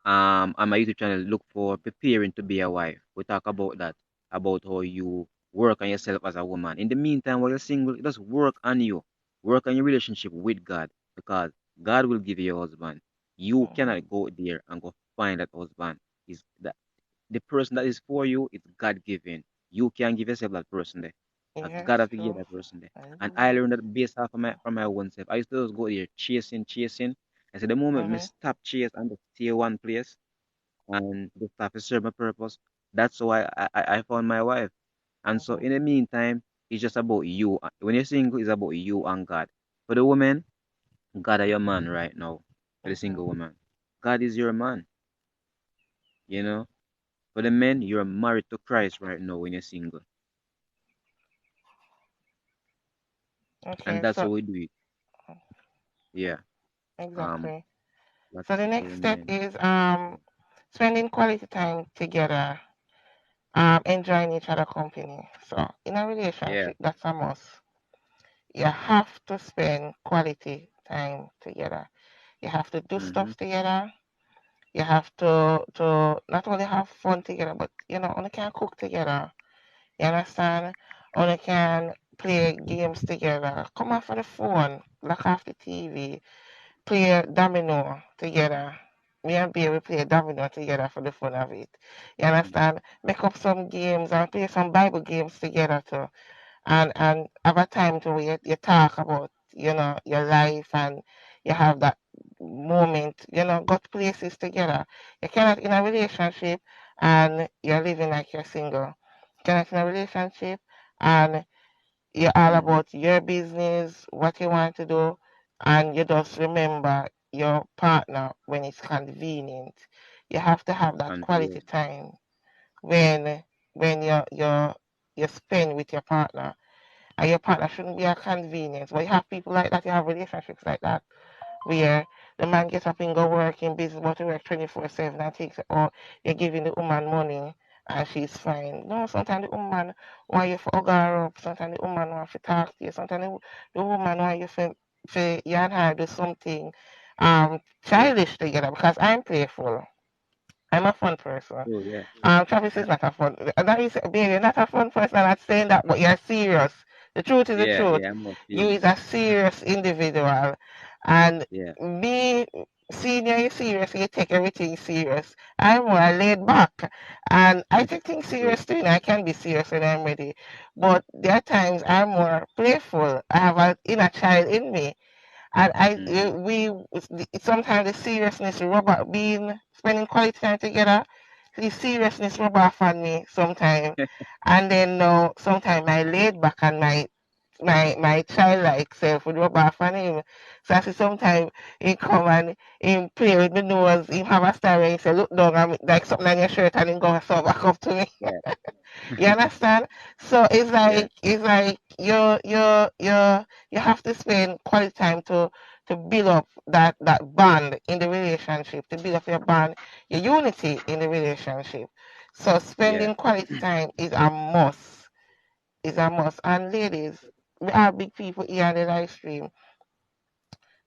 Speaker 3: on my YouTube channel, look for preparing to be a wife. We talk about that, about how you work on yourself as a woman. In the meantime, while you're single, just work on you. Work on your relationship with God because God will give you a husband. You
Speaker 2: Mhm.
Speaker 3: cannot go there and go find that husband. Is that the person that is for you is God given. You can give yourself that person there.
Speaker 2: Yes,
Speaker 3: God have to give
Speaker 2: true.
Speaker 3: that person there.
Speaker 2: I
Speaker 3: And I
Speaker 2: agree.
Speaker 3: learned that based off of my own self. I used to just go there chasing, chasing. I said the moment me
Speaker 2: Mhm.
Speaker 3: stop chase and just stay one place and just have to serve my purpose, that's why I found my wife. And so
Speaker 2: Mhm.
Speaker 3: in the meantime, It's just about you. When you're single, it's about you and God. For the woman, God are your man right now. For the
Speaker 2: Mhm.
Speaker 3: single woman, God is your man. You know. For the men, you're married to Christ right now when you're single, and
Speaker 2: Okay,
Speaker 3: that's
Speaker 2: so
Speaker 3: how we do it. Yeah. Um.
Speaker 2: exactly.
Speaker 3: What
Speaker 2: So the
Speaker 3: for
Speaker 2: next
Speaker 3: the
Speaker 2: step
Speaker 3: men?
Speaker 2: is spending quality time together, enjoying each other company. So in a
Speaker 3: Yeah.
Speaker 2: relationship, that's a must. You have to spend quality time together. You have to do
Speaker 3: Mhm.
Speaker 2: stuff together. You have to not only have fun together, but only can cook together. You understand? Only can play games together. Come off of the phone, lock off the TV, play domino together. Me and Baby play domino together for the fun of it. You understand? Make up some games and play some Bible games together too. And have a time to where you talk about, your life, and you have that moment, go to places together. You cannot in a relationship and you're living like you're single. You cannot in a relationship and you're all
Speaker 3: Mhm.
Speaker 2: about your business, what you want to do, and you just remember your partner when it's convenient. You have to have that
Speaker 3: And yeah.
Speaker 2: quality time when you spend with your partner. And your partner shouldn't be a convenience. But you have people like that, you have relationships like that, where the man gets up and go work in business, but to work 24/7 and takes it all. You're giving the woman money and she's fine. No, sometimes the woman want you to hug her up, sometimes the woman want to talk to you, sometimes the woman want you for you and her do something
Speaker 3: Yeah.
Speaker 2: childish together because I'm playful. I'm a fun person.
Speaker 3: Oh yeah.
Speaker 2: Travis is not a fun. That is, baby, not a fun person. I'm not saying that, but you're serious. The truth is the
Speaker 3: Yeah.
Speaker 2: truth.
Speaker 3: Yeah. I'm not
Speaker 2: You
Speaker 3: feeling.
Speaker 2: is a serious individual, and
Speaker 3: Yeah.
Speaker 2: me seeing you serious, you take everything serious. I'm more laid back, and I take things
Speaker 3: True.
Speaker 2: serious too. And I can be serious when I'm ready, but there are times I'm more playful. I have an inner child in me, and
Speaker 3: Mhm.
Speaker 2: we sometimes the seriousness rub off, being spending quality time together, the seriousness rub off on me sometimes, and then no, sometimes I laid back and my childlike self would rub off on him. So I see sometimes he come and he play with the nose, he have a style where he say look down and like something on your shirt and he go so back up to me.
Speaker 3: Yeah.
Speaker 2: You understand? So it's
Speaker 3: Yeah.
Speaker 2: like you have to spend quality time to build up that bond in the relationship, to build up your bond, your unity in the relationship. So
Speaker 3: Yeah.
Speaker 2: spending quality time is a must. Is a must. And ladies, we are big people here on the live stream.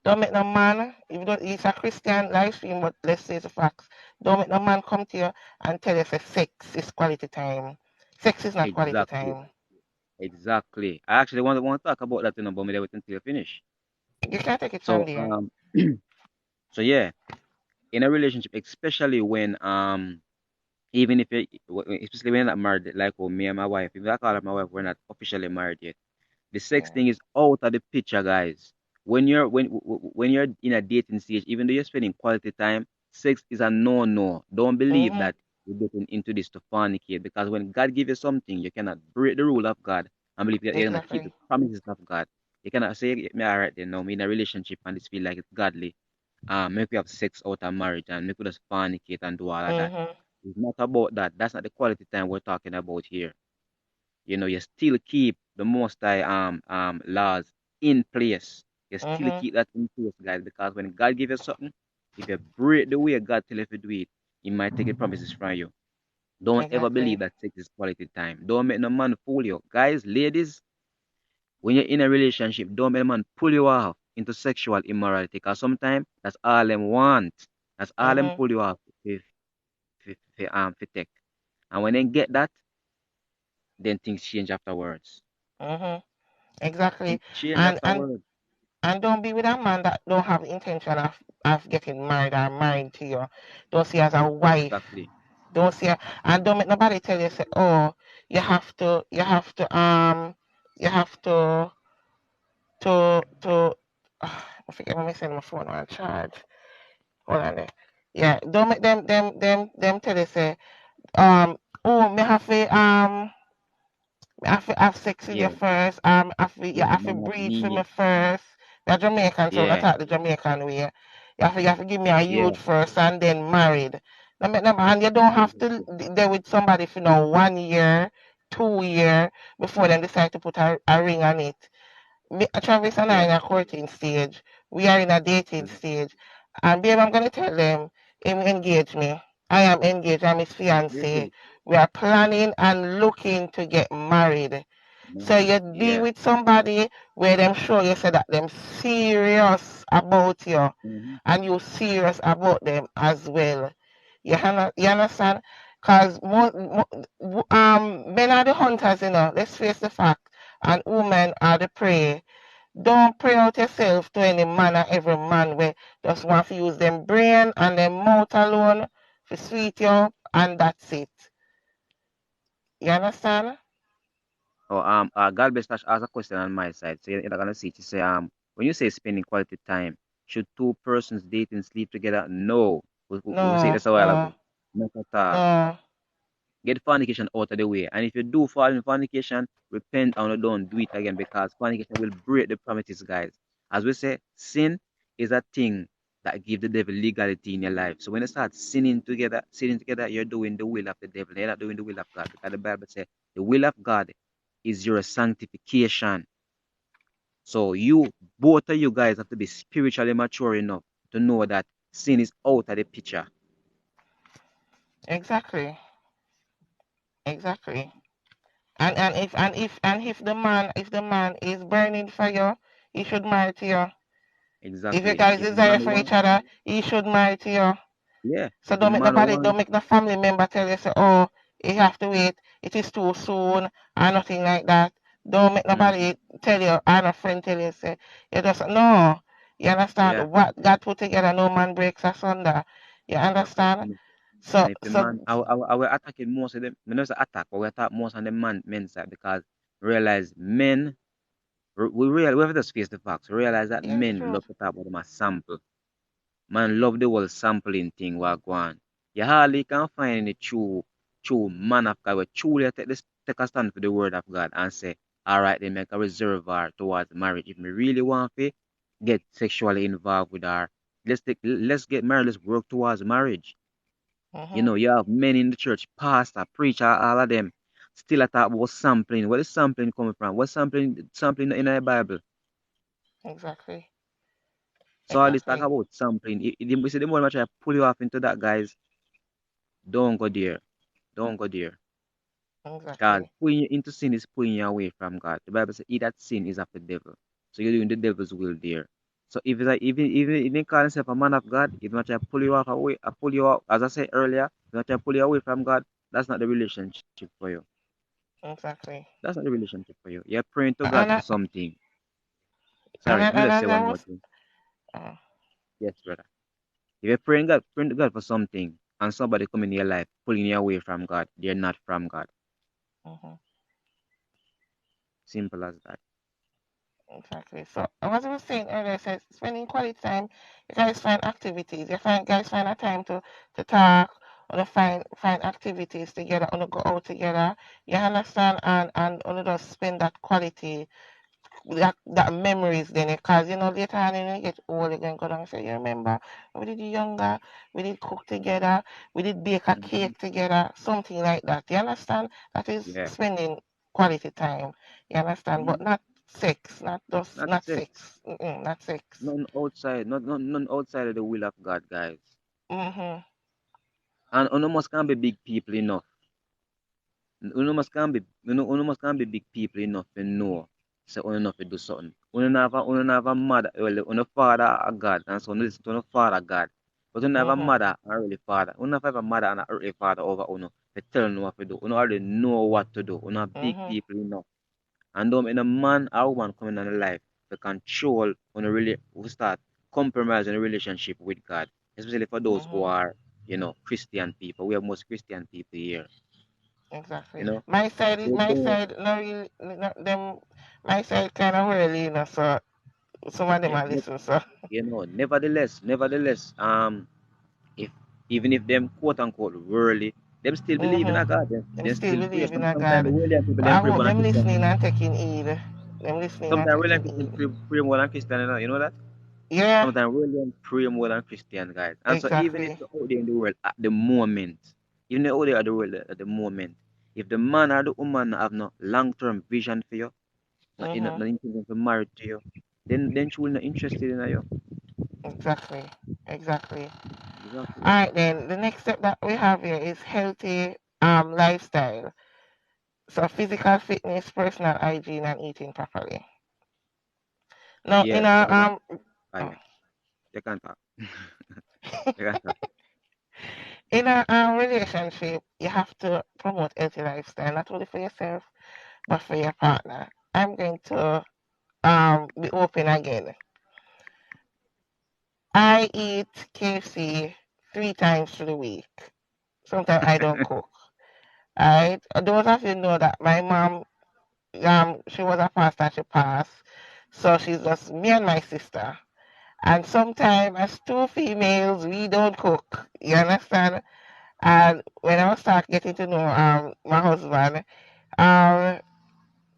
Speaker 2: Don't make no man, if you don't, it's a Christian live stream, but let's say it's a facts. Don't make no man come to you and tell you say sex is quality time. Sex is not quality
Speaker 3: Exactly.
Speaker 2: time.
Speaker 3: Exactly. I actually want to talk about that, but maybe wait until you finish.
Speaker 2: You can't take it from
Speaker 3: So
Speaker 2: there.
Speaker 3: so yeah, in a relationship, especially when even if you, especially when you're not married, like me and my wife, if I call her my wife, we're not officially married yet. The sex
Speaker 2: Yeah.
Speaker 3: thing is out of the picture, guys. When you're in a dating stage, even though you're spending quality time, sex is a no-no. Don't believe
Speaker 2: Mhm.
Speaker 3: that you're getting into this to fornicate, because when God gives you something, you cannot break the rule of God and believe that you're gonna keep the
Speaker 2: Exactly.
Speaker 3: promises of God. You cannot say, "Me, all right, then, no, me in a relationship and this feel like it's godly. Make we have sex out of marriage and make we just fornicate and do all of that."
Speaker 2: Mhm.
Speaker 3: It's not about that. That's not the quality time we're talking about here. You still keep the most high laws in place. You still
Speaker 2: Mhm.
Speaker 3: keep that in place, guys, because when God give you something, if you break the way God tell you to do it, He might take the promises from you. Don't ever believe
Speaker 2: Exactly.
Speaker 3: that sex is quality time. Don't make no man fool you. Guys, ladies, when you're in a relationship, don't make a man pull you off into sexual immorality, because sometimes that's all them want. That's all them
Speaker 2: Mhm.
Speaker 3: pull you off for take. And when they get that, then things change afterwards.
Speaker 2: Mhm. Exactly.
Speaker 3: Things change
Speaker 2: And and
Speaker 3: afterwards.
Speaker 2: and don't be with a man that don't have the intention of getting married or married to you. Don't see as a wife.
Speaker 3: Exactly.
Speaker 2: Don't see, and don't make nobody tell you say, oh, you have to. I forget when I send my phone on charge. Hold on there. Yeah, don't make them tell you say, oh, me have to have sex with you
Speaker 3: Yeah,
Speaker 2: first. You
Speaker 3: yeah,
Speaker 2: have to breathe for me
Speaker 3: monogamy.
Speaker 2: first. You're Jamaican, so I
Speaker 3: Yeah,
Speaker 2: talk the Jamaican way. You have to give me a
Speaker 3: yeah.
Speaker 2: youth first and then married. And you don't have to there with somebody for 1 year, 2 year before them decide to put a ring on it. Travis and I
Speaker 3: Yeah.
Speaker 2: in a courting stage. We are in a dating
Speaker 3: Mhm.
Speaker 2: stage. And babe, I'm gonna tell them him engage me. I am engaged. I'm his fiance.
Speaker 3: Really?
Speaker 2: We are planning and looking to get married. So
Speaker 3: Man.
Speaker 2: you be
Speaker 3: Yeah.
Speaker 2: with somebody where them show you say that them serious about you
Speaker 3: Mm-hmm.
Speaker 2: and you serious about them as well. You understand? Because men are the hunters, Let's face the fact. And women are the prey. Don't pray out yourself to any man or every man where just want to use them brain and them mouth alone to sweet you up and that's it. You understand?
Speaker 3: Oh, God bless Tash asked a question on my side. So you're not gonna see it. You say, when you say spending quality time, should two persons dating sleep together? No. We say
Speaker 2: No,
Speaker 3: this a while
Speaker 2: no,
Speaker 3: ago. Not at all.
Speaker 2: no.
Speaker 3: Get fornication out of the way. And if you do fall in fornication, repent and don't do it again because fornication will break the promises, guys. As we say, sin is a thing that gives the devil legality in your life. So when you start sinning together, you're doing the will of the devil. You're not doing the will of God. Because the Bible says the will of God is your sanctification. So both of you guys have to be spiritually mature enough to know that sin is out of the picture.
Speaker 2: Exactly. Exactly. And if the man is burning for you, he should marry to you. If you
Speaker 3: Exactly.
Speaker 2: guys
Speaker 3: If the
Speaker 2: desire
Speaker 3: man
Speaker 2: for
Speaker 3: want,
Speaker 2: each other, he should marry to you.
Speaker 3: yeah,
Speaker 2: So
Speaker 3: if the man
Speaker 2: don't
Speaker 3: want,
Speaker 2: make the family member tell you say, oh, you have to wait, it is too soon, or nothing like that. Don't make
Speaker 3: mhm,
Speaker 2: nobody tell you, or no friend tell you say, you just no. You
Speaker 3: yeah,
Speaker 2: understand? What God put together, no man breaks asunder. You
Speaker 3: exactly.
Speaker 2: understand?
Speaker 3: And
Speaker 2: So
Speaker 3: if the
Speaker 2: so
Speaker 3: man, I will attacking most of them. We not say attack, but we attack most on the men's side because realize men, we have to face the facts. Realize that
Speaker 2: yeah, it's
Speaker 3: men
Speaker 2: true.
Speaker 3: love to talk about them as sample. Man love the whole sampling thing what go on. You hardly can find any true man of God where truly take a stand for the word of God and say, all right, they make a reservoir towards marriage. If me really want to get sexually involved with her, let's get married, let's work towards marriage.
Speaker 2: Mm-hmm.
Speaker 3: You have men in the church, pastor, preacher, all of them, still talk about sampling. Where is sampling coming from? What's sampling in the Bible?
Speaker 2: Exactly.
Speaker 3: So all this talk
Speaker 2: Exactly.
Speaker 3: about sampling. We see the more I try to pull you off into that, guys, don't go there. Don't go there. Because
Speaker 2: Exactly.
Speaker 3: pulling you into sin is pulling you away from God. The Bible says, he that sin is of the devil. So you're doing the devil's will there. So if it's like, even call himself a man of God, if not try to pull you off away, pull you out, as I said earlier, if not try to pull you away from God, that's not the relationship for you.
Speaker 2: Exactly.
Speaker 3: That's not the relationship for you. You're praying to God
Speaker 2: And
Speaker 3: for
Speaker 2: I,
Speaker 3: something.
Speaker 2: and,
Speaker 3: Sorry,
Speaker 2: I,
Speaker 3: let me
Speaker 2: and
Speaker 3: just say
Speaker 2: as I
Speaker 3: one more
Speaker 2: was
Speaker 3: thing.
Speaker 2: uh,
Speaker 3: Yes, brother. If you're praying to God for something, and somebody come in your life pulling you away from God, they're not from God.
Speaker 2: mhm.
Speaker 3: Simple as that.
Speaker 2: Exactly. So as I was saying earlier, says spending quality time, you guys find activities. You guys find a time to talk or to find activities together or to go out together. You understand and or to just spend that quality that memories then because later on when you get old again go down and say, you remember when we did younger, we did cook together, we did bake a
Speaker 3: Mhm.
Speaker 2: cake together, something like that. You understand? That is
Speaker 3: Yeah.
Speaker 2: spending quality time. You understand? But
Speaker 3: Mhm.
Speaker 2: not sex, not just
Speaker 3: Not
Speaker 2: not
Speaker 3: sex.
Speaker 2: sex. Not sex.
Speaker 3: None outside of the will of God, guys.
Speaker 2: Mhm.
Speaker 3: And almost can't be big people enough. Almost can't be big people enough to know. So uno enough to do something. Uno have a mother, well, uno father a God, and so uno listen to uno father God. But uno have a
Speaker 2: Mhm.
Speaker 3: mother and earthly father. Uno have a mother and an earthly father over uno. They tell uno what to do. Uno already know what to do. Uno have big
Speaker 2: Mhm.
Speaker 3: people enough. And in a man or woman coming in the life to control on a really who start compromising a relationship with God, especially for those who
Speaker 2: Mhm.
Speaker 3: are, Christian people. We have most Christian people here, you
Speaker 2: Exactly.
Speaker 3: know.
Speaker 2: My side is
Speaker 3: They
Speaker 2: my
Speaker 3: don't,
Speaker 2: side. No, really, not them. My side kind of really, So some of them
Speaker 3: yeah,
Speaker 2: are listen. So.
Speaker 3: nevertheless, if even if them quote unquote worldly, Them still believe in a
Speaker 2: Mm-hmm.
Speaker 3: God.
Speaker 2: Them
Speaker 3: They
Speaker 2: still
Speaker 3: still pray.
Speaker 2: believe in a
Speaker 3: Sometimes the
Speaker 2: God.
Speaker 3: William people
Speaker 2: But
Speaker 3: them
Speaker 2: I
Speaker 3: pray
Speaker 2: hope
Speaker 3: more than
Speaker 2: them
Speaker 3: Christian.
Speaker 2: listening and taking heed. Them listening and
Speaker 3: Sometimes William
Speaker 2: taking
Speaker 3: Christian
Speaker 2: heed.
Speaker 3: pray more than Christian. You know that?
Speaker 2: Yeah,
Speaker 3: Sometimes William pray more than Christian, guys. And so even if
Speaker 2: exactly.
Speaker 3: you're out there in the world at the moment, even out there at the world at the moment, if the man or the woman have no long-term vision for you, not
Speaker 2: Mm-hmm.
Speaker 3: intention to marry to you, then she will not interested in you.
Speaker 2: Exactly. Exactly.
Speaker 3: Exactly.
Speaker 2: All right, then the next step that we have here is healthy lifestyle. So physical fitness, personal hygiene, and eating properly. Now,
Speaker 3: Yeah,
Speaker 2: in a
Speaker 3: that one. Ah,
Speaker 2: oh,
Speaker 3: yeah. You can talk. You can talk.
Speaker 2: in a relationship, you have to promote healthy lifestyle, not only for yourself but for your partner. I'm going to be open again. I eat KFC 3 times through the week. Sometimes I don't cook. Alright. Those of you know that my mom, she was a pastor and she passed. So she's just me and my sister. And sometimes as two females, we don't cook. You understand? And when I start getting to know my husband, um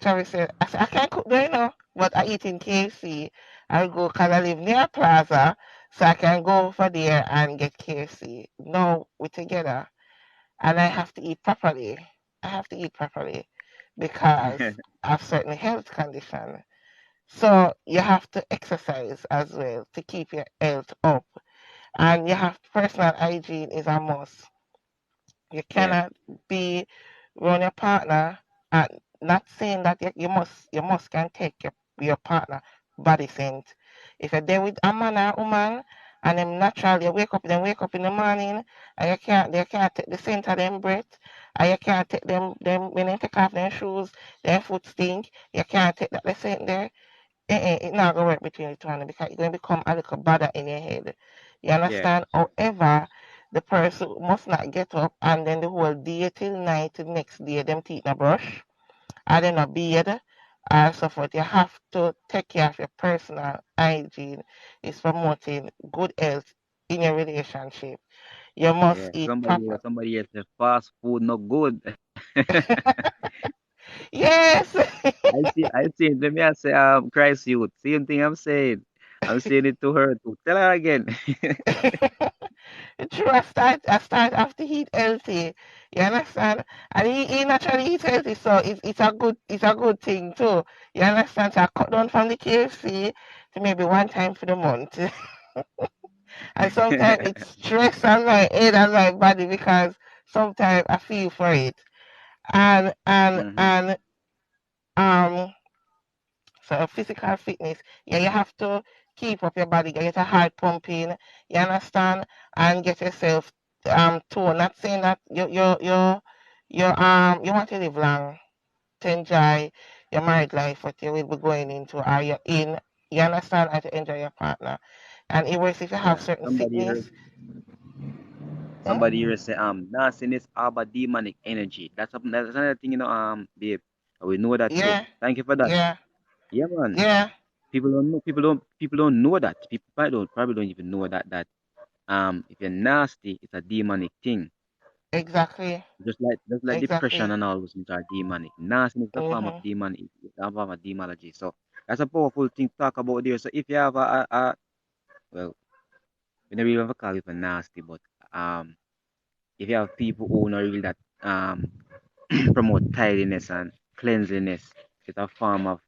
Speaker 2: Travis said, I can't cook there, but I eat in KFC. I go because I live near Plaza, so I can go over there and get KFC. No, we're together, and I have to eat properly. I have to eat properly because I have certain health condition. So you have to exercise as well to keep your health up, and you have personal hygiene is a must. You
Speaker 3: Yeah.
Speaker 2: cannot be around your partner and not saying that you must can take your partner body scent. If you're there with a man or woman and them naturally you wake up in the morning and you can't take the scent of them breath and you can't take them when they take off their shoes, their foot stink, you can't take that the scent there. It's not gonna work between the two of them because it's gonna become a little bother in your head. You
Speaker 3: Yeah.
Speaker 2: understand? However, the person must not get up and then the whole day till night till the next day them teeth not brush and then a beard and so forth. You have to take care of your personal hygiene. It's promoting good health in your relationship. You must
Speaker 3: Yeah.
Speaker 2: eat
Speaker 3: Somebody
Speaker 2: proper.
Speaker 3: somebody else said fast food not good.
Speaker 2: Yes.
Speaker 3: I see it. Let me I say Christ youth. Same thing I'm saying. I'm saying it to her too. Tell her again.
Speaker 2: True, I start after eat healthy. You understand? And he naturally eat healthy, so it's a good thing too. You understand? So I cut down from the KFC to maybe one time for the month. And sometimes it's stress on my head and my body because sometimes I feel for it. And and
Speaker 3: hmm
Speaker 2: and um so physical fitness, yeah, you have to keep up your body, get your heart pumping, you understand, and get yourself toned. Not saying that you want to live long, to enjoy your married life, what you will be going into, or you're in, you understand, and to enjoy your partner. And it works if you have
Speaker 3: Yeah.
Speaker 2: certain
Speaker 3: Somebody
Speaker 2: sickness.
Speaker 3: here
Speaker 2: Hmm?
Speaker 3: somebody here say nastiness about demonic energy. That's another thing, babe. We know that too.
Speaker 2: Yeah,
Speaker 3: Thank you for that.
Speaker 2: yeah,
Speaker 3: Yeah, man.
Speaker 2: yeah,
Speaker 3: People don't know that. People probably don't even know that if you're nasty, it's a demonic thing.
Speaker 2: exactly,
Speaker 3: Just like depression
Speaker 2: exactly.
Speaker 3: and all those things are demonic. Nastiness is a form of
Speaker 2: Mm-hmm.
Speaker 3: demonic, a form of demonology. So that's a powerful thing to talk about there. So if you have well, we never even call it a nasty, but um, if you have people who know really that promote tidiness and cleanliness, it's a form of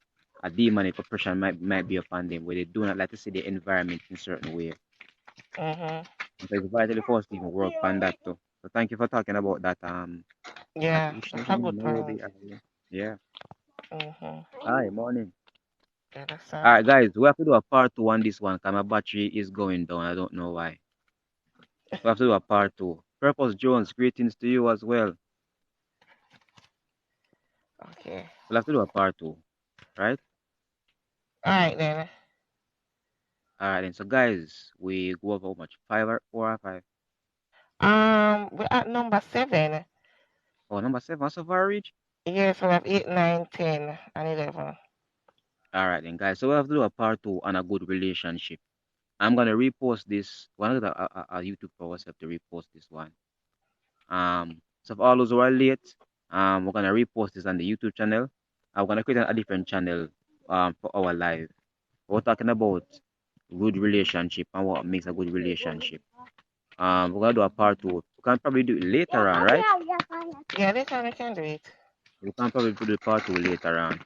Speaker 3: a demonic oppression might be upon them where they do not like to see the environment in certain way.
Speaker 2: Mm-hmm.
Speaker 3: So it's vitally for us to even work on that too. So thank you for talking about that that
Speaker 2: Yeah,
Speaker 3: issue.
Speaker 2: that's a good
Speaker 3: Nairobi
Speaker 2: point.
Speaker 3: area. Yeah.
Speaker 2: Mm-hmm.
Speaker 3: Hi, morning. All
Speaker 2: Understand?
Speaker 3: right, guys, we have to do a part two on this one because my battery is going down. I don't know why. We have to do a part two. Purpose Jones, greetings to you as well.
Speaker 2: Okay.
Speaker 3: We'll have to do a part two, right?
Speaker 2: All right then.
Speaker 3: All right, then. So, guys, we go over how much? 4 or 5?
Speaker 2: We're at number 7.
Speaker 3: Oh, number 7. So far, reach.
Speaker 2: Yes, we have 8, 9, 10, and 11.
Speaker 3: All right, then, guys. So we have to do a part two on a good relationship. I'm gonna repost this. One of the YouTube for us have to repost this one. So for all those who are late, we're gonna repost this on the YouTube channel. I'm gonna create a different channel for our live. We're talking about good relationship and what makes a good relationship. We're gonna do a part two. We can probably do it later on, right?
Speaker 2: Yeah, later on we can do it.
Speaker 3: We can probably do the part two later on.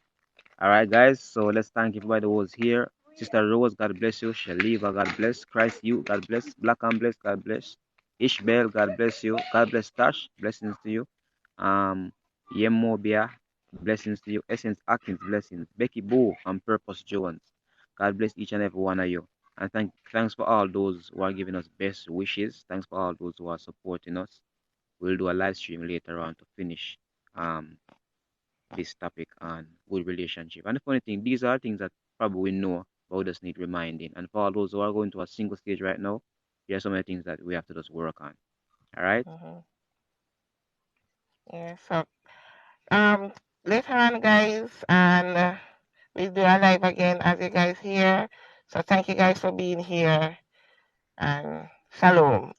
Speaker 3: All right, guys. So let's thank everybody who was here. Sister Rose, God bless you. Shaliva, God bless. Christ, you, God bless. Black and bless, God bless. Ishbel, God bless you. God bless Tash, blessings to you. Yemobia, blessings to you. Essence Atkins, blessings. Becky Boo and Purpose Jones. God bless each and every one of you. And thanks for all those who are giving us best wishes. Thanks for all those who are supporting us. We'll do a live stream later on to finish um this topic on good relationship. And the funny thing, these are things that probably we know, but we just need reminding. And for all those who are going to a single stage right now, there are so many things that we have to just work on. All right?
Speaker 2: Mm-hmm. Yeah, so um, later on, guys, and we'll do a live again as you guys here. So thank you guys for being here, and shalom.